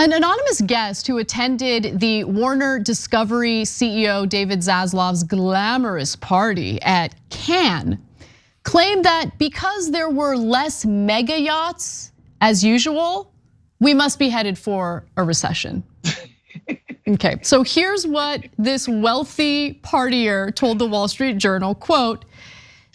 An anonymous guest who attended the Warner Discovery CEO David Zaslav's glamorous party at Cannes claimed that because there were less mega yachts as usual, we must be headed for a recession. Okay, so here's what this wealthy partier told the Wall Street Journal, quote,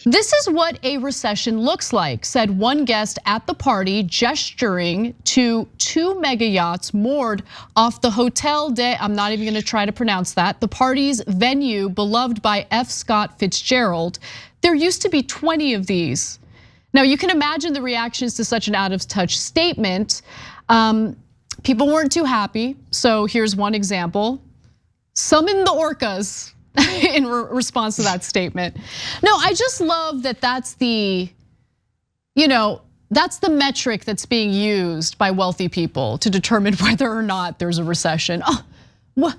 "This is what a recession looks like," said one guest at the party, gesturing to 2 mega yachts moored off the Hotel de, I'm not even gonna try to pronounce that, the party's venue beloved by F. Scott Fitzgerald. There used to be 20 of these. Now you can imagine the reactions to such an out of touch statement. People weren't too happy, so here's one example. "Summon the orcas." In response to that statement. No, I just love that that's the, that's the metric that's being used by wealthy people to determine whether or not there's a recession. Oh, what?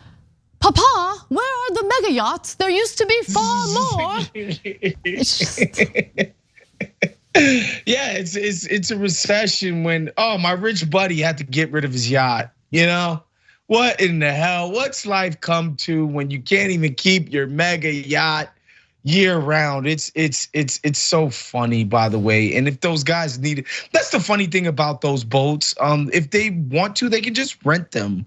Papa, where are the mega yachts? There used to be far more. It's just... Yeah, it's a recession when, oh, my rich buddy had to get rid of his yacht, What in the hell? What's life come to when you can't even keep your mega yacht year round? It's so funny, by the way. And if those guys need it, that's the funny thing about those boats. If they want to, they can just rent them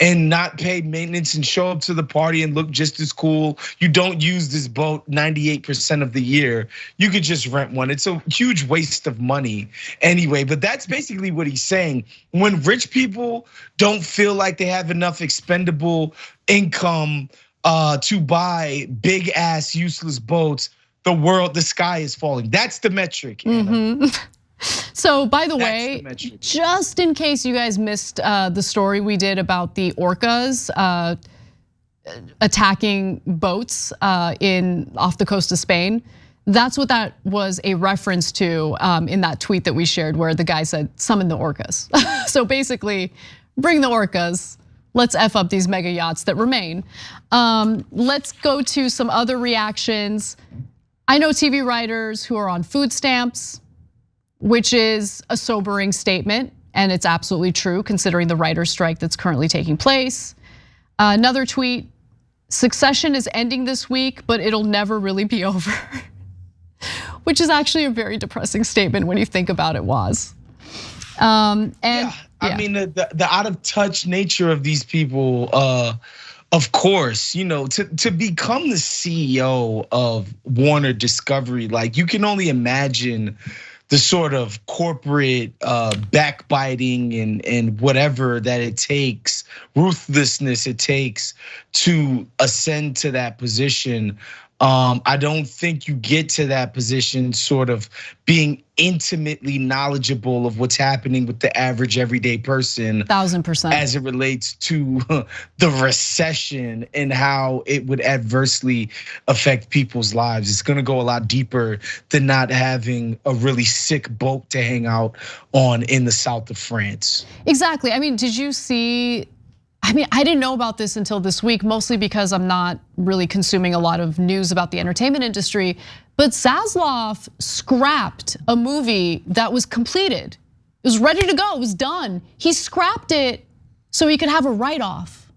and not pay maintenance and show up to the party and look just as cool. You don't use this boat 98% of the year. You could just rent one. It's a huge waste of money anyway, but that's basically what he's saying. When rich people don't feel like they have enough expendable income to buy big ass useless boats, the sky is falling. That's the metric, Anna. So by the way, just in case you guys missed the story we did about the orcas attacking boats off the coast of Spain, that's what that was a reference to in that tweet that we shared where the guy said, "Summon the orcas." So basically, bring the orcas. Let's F up these mega yachts that remain. Let's go to some other reactions. I know TV writers who are on food stamps, which is a sobering statement, and it's absolutely true considering the writer's strike that's currently taking place. Another tweet, "Succession is ending this week, but it'll never really be over." Which is actually a very depressing statement when you think about it, Waz. I mean, the out of touch nature of these people, of course, to become the CEO of Warner Discovery, like you can only imagine the sort of corporate backbiting and whatever that it takes, ruthlessness it takes to ascend to that position. I don't think you get to that position sort of being intimately knowledgeable of what's happening with the average everyday person. 1000%. As it relates to the recession and how it would adversely affect people's lives. It's gonna go a lot deeper than not having a really sick boat to hang out on in the south of France. Exactly, I mean, did you see, I didn't know about this until this week, mostly because I'm not really consuming a lot of news about the entertainment industry. But Zaslav scrapped a movie that was completed. It was ready to go, it was done. He scrapped it so he could have a write-off.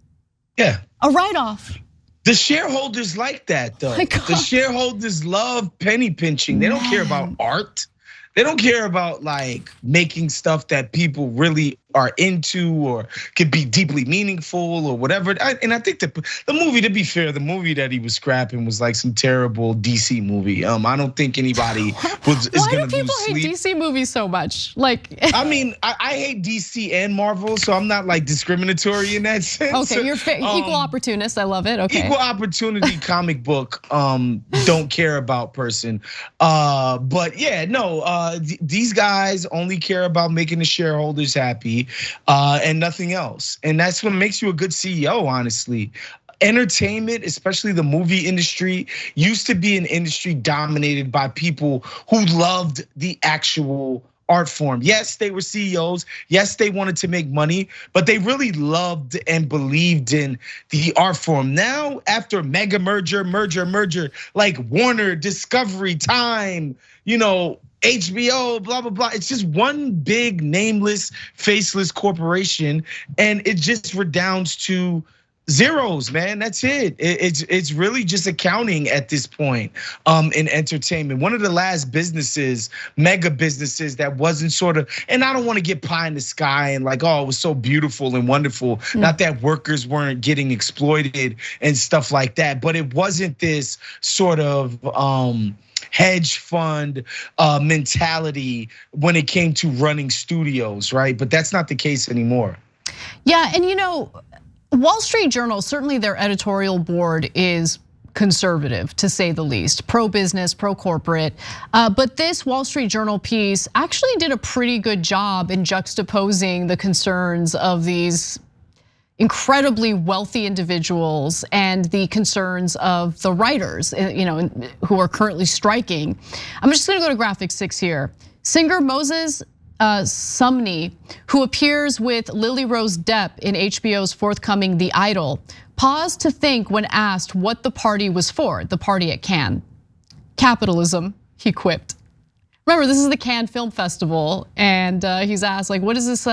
Yeah. A write-off. The shareholders like that though. The shareholders love penny pinching. They don't care about art. They don't care about like making stuff that people really are into or could be deeply meaningful or whatever. And I think the movie, to be fair, the movie that he was scrapping was like some terrible DC movie. I don't think anybody is gonna lose sleep. Why do people hate DC movies so much? Like, I mean, I hate DC and Marvel, so I'm not like discriminatory in that sense. Okay, you're equal opportunist. I love it. Okay. Equal opportunity comic book. Don't care about person. But yeah, no. These guys only care about making the shareholders happy. And nothing else. And that's what makes you a good CEO, honestly. Entertainment, especially the movie industry, used to be an industry dominated by people who loved the actual art form. Yes, they were CEOs. Yes, they wanted to make money, but they really loved and believed in the art form. Now, after mega merger, like Warner, Discovery, Time, HBO, blah, blah, blah. It's just one big nameless, faceless corporation. And it just redounds to zeros, man. That's it. It's really just accounting at this point in entertainment. One of the last businesses, mega businesses that wasn't sort of, and I don't want to get pie in the sky and like, oh, it was so beautiful and wonderful. Not that workers weren't getting exploited and stuff like that, but it wasn't this sort of hedge fund mentality when it came to running studios, right? But that's not the case anymore. Yeah, and Wall Street Journal, certainly their editorial board is conservative, to say the least, pro-business, pro-corporate. But this Wall Street Journal piece actually did a pretty good job in juxtaposing the concerns of these incredibly wealthy individuals and the concerns of the writers, who are currently striking. I'm just gonna go to graphic 6 here. Singer Moses Sumney, who appears with Lily Rose Depp in HBO's forthcoming The Idol, paused to think when asked what the party was for, the party at Cannes. Capitalism, he quipped. Remember, this is the Cannes Film Festival, and he's asked, like, what is this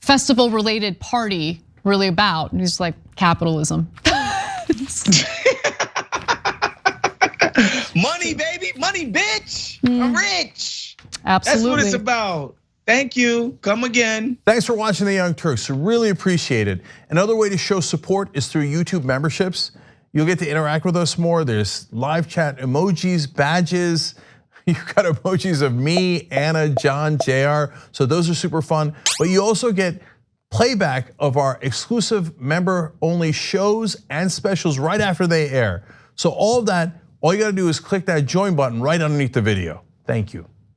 festival-related party really about? And he's like, capitalism. Money, baby, money, bitch. I'm rich. Absolutely. That's what it's about. Thank you. Come again. Thanks for watching the Young Turks. Really appreciate it. Another way to show support is through YouTube memberships. You'll get to interact with us more. There's live chat emojis, badges. You've got emojis of me, Anna, John, JR. So those are super fun. But you also get playback of our exclusive member-only shows and specials right after they air. So all of that, all you gotta do is click that join button right underneath the video. Thank you.